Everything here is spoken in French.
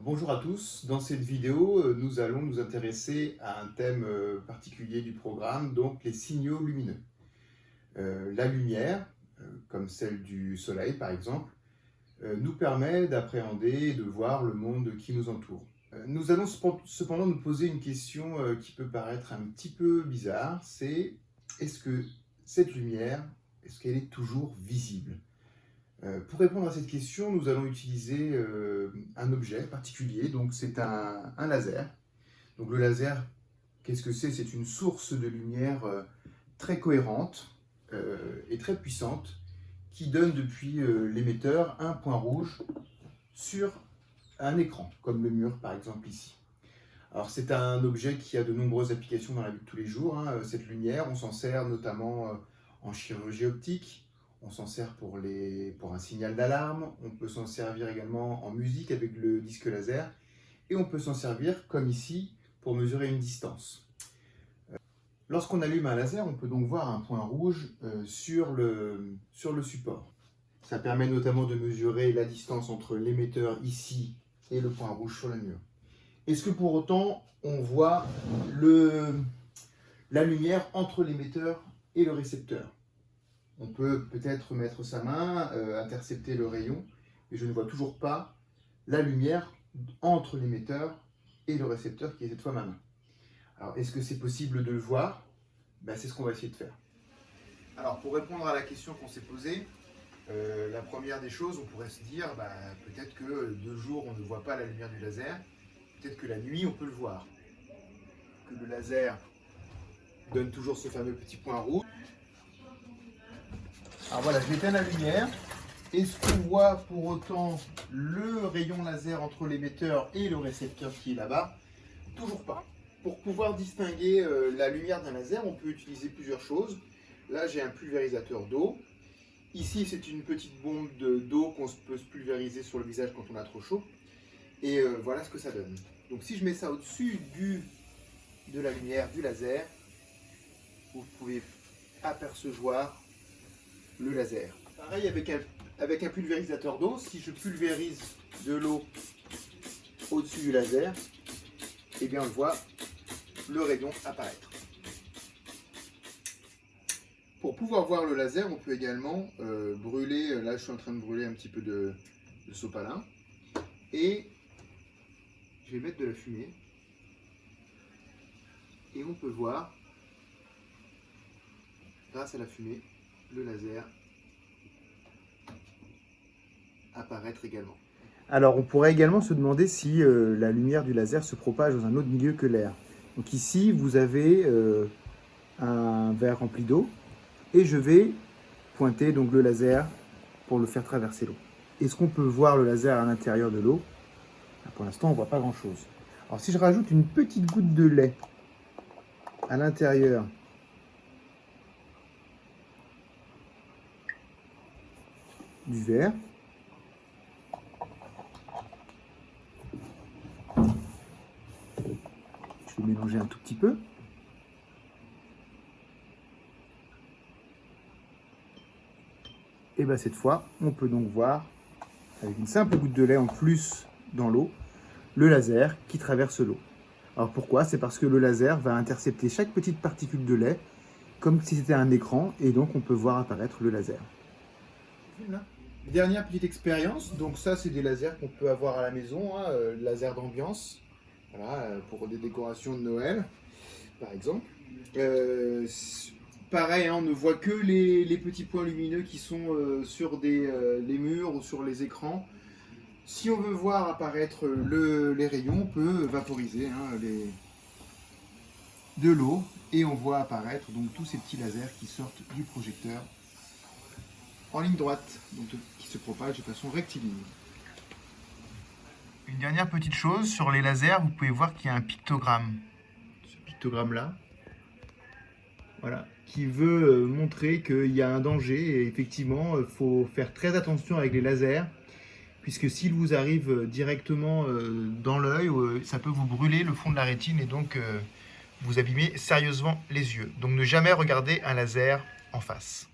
Bonjour à tous, dans cette vidéo, nous allons nous intéresser à un thème particulier du programme, donc les signaux lumineux. La lumière, comme celle du soleil par exemple, nous permet d'appréhender et de voir le monde qui nous entoure. Nous allons cependant nous poser une question qui peut paraître un petit peu bizarre, c'est est-ce que cette lumière, est-ce qu'elle est toujours visible ? Pour répondre à cette question, nous allons utiliser un objet particulier, donc c'est un laser. Donc le laser, qu'est-ce que c'est? C'est une source de lumière très cohérente et très puissante qui donne depuis l'émetteur un point rouge sur un écran, comme le mur par exemple ici. Alors c'est un objet qui a de nombreuses applications dans la vie de tous les jours, hein. Cette lumière, on s'en sert notamment en chirurgie optique. On s'en sert pour un signal d'alarme, on peut s'en servir également en musique avec le disque laser, et on peut s'en servir, comme ici, pour mesurer une distance. Lorsqu'on allume un laser, on peut donc voir un point rouge sur le support. Ça permet notamment de mesurer la distance entre l'émetteur ici et le point rouge sur le mur. Est-ce que pour autant, on voit la lumière entre l'émetteur et le récepteur? On peut peut-être mettre sa main, intercepter le rayon, et je ne vois toujours pas la lumière entre l'émetteur et le récepteur qui est cette fois ma main. Alors, est-ce que c'est possible de le voir? C'est ce qu'on va essayer de faire. Alors, pour répondre à la question qu'on s'est posée, la première des choses, on pourrait se dire, peut-être que de jour, on ne voit pas la lumière du laser, peut-être que la nuit, on peut le voir. Que le laser donne toujours ce fameux petit point rouge. Alors voilà, je vais éteindre la lumière. Est-ce qu'on voit pour autant le rayon laser entre l'émetteur et le récepteur qui est là-bas? Toujours pas. Pour pouvoir distinguer la lumière d'un laser, on peut utiliser plusieurs choses. Là, j'ai un pulvérisateur d'eau. Ici, c'est une petite bombe d'eau qu'on peut se pulvériser sur le visage quand on a trop chaud. Et voilà ce que ça donne. Donc si je mets ça au-dessus de la lumière du laser, vous pouvez apercevoir le laser. Pareil avec un pulvérisateur d'eau, si je pulvérise de l'eau au-dessus du laser, eh bien on voit le rayon apparaître. Pour pouvoir voir le laser, on peut également brûler, là je suis en train de brûler un petit peu de sopalin, et je vais mettre de la fumée, et on peut voir, grâce à la fumée, le laser apparaître également. Alors on pourrait également se demander si la lumière du laser se propage dans un autre milieu que l'air. Donc ici vous avez un verre rempli d'eau et je vais pointer donc le laser pour le faire traverser l'eau. Est-ce qu'on peut voir le laser à l'intérieur de l'eau? Pour l'instant on ne voit pas grand chose. Alors si je rajoute une petite goutte de lait à l'intérieur du verre, je vais mélanger un tout petit peu. Et cette fois, on peut donc voir, avec une simple goutte de lait en plus dans l'eau, le laser qui traverse l'eau. Alors pourquoi? C'est parce que le laser va intercepter chaque petite particule de lait, comme si c'était un écran, et donc on peut voir apparaître le laser. Dernière petite expérience, donc ça c'est des lasers qu'on peut avoir à la maison, hein, laser d'ambiance, voilà, pour des décorations de Noël, par exemple. Pareil, hein, on ne voit que les petits points lumineux qui sont sur les murs ou sur les écrans. Si on veut voir apparaître les rayons, on peut vaporiser de l'eau et on voit apparaître donc tous ces petits lasers qui sortent du projecteur en ligne droite, donc qui se propagent de façon rectiligne. Une dernière petite chose, sur les lasers, vous pouvez voir qu'il y a un pictogramme. Ce pictogramme-là, voilà, qui veut montrer qu'il y a un danger et effectivement, il faut faire très attention avec les lasers, puisque s'il vous arrive directement dans l'œil, ça peut vous brûler le fond de la rétine et donc vous abîmer sérieusement les yeux. Donc ne jamais regarder un laser en face.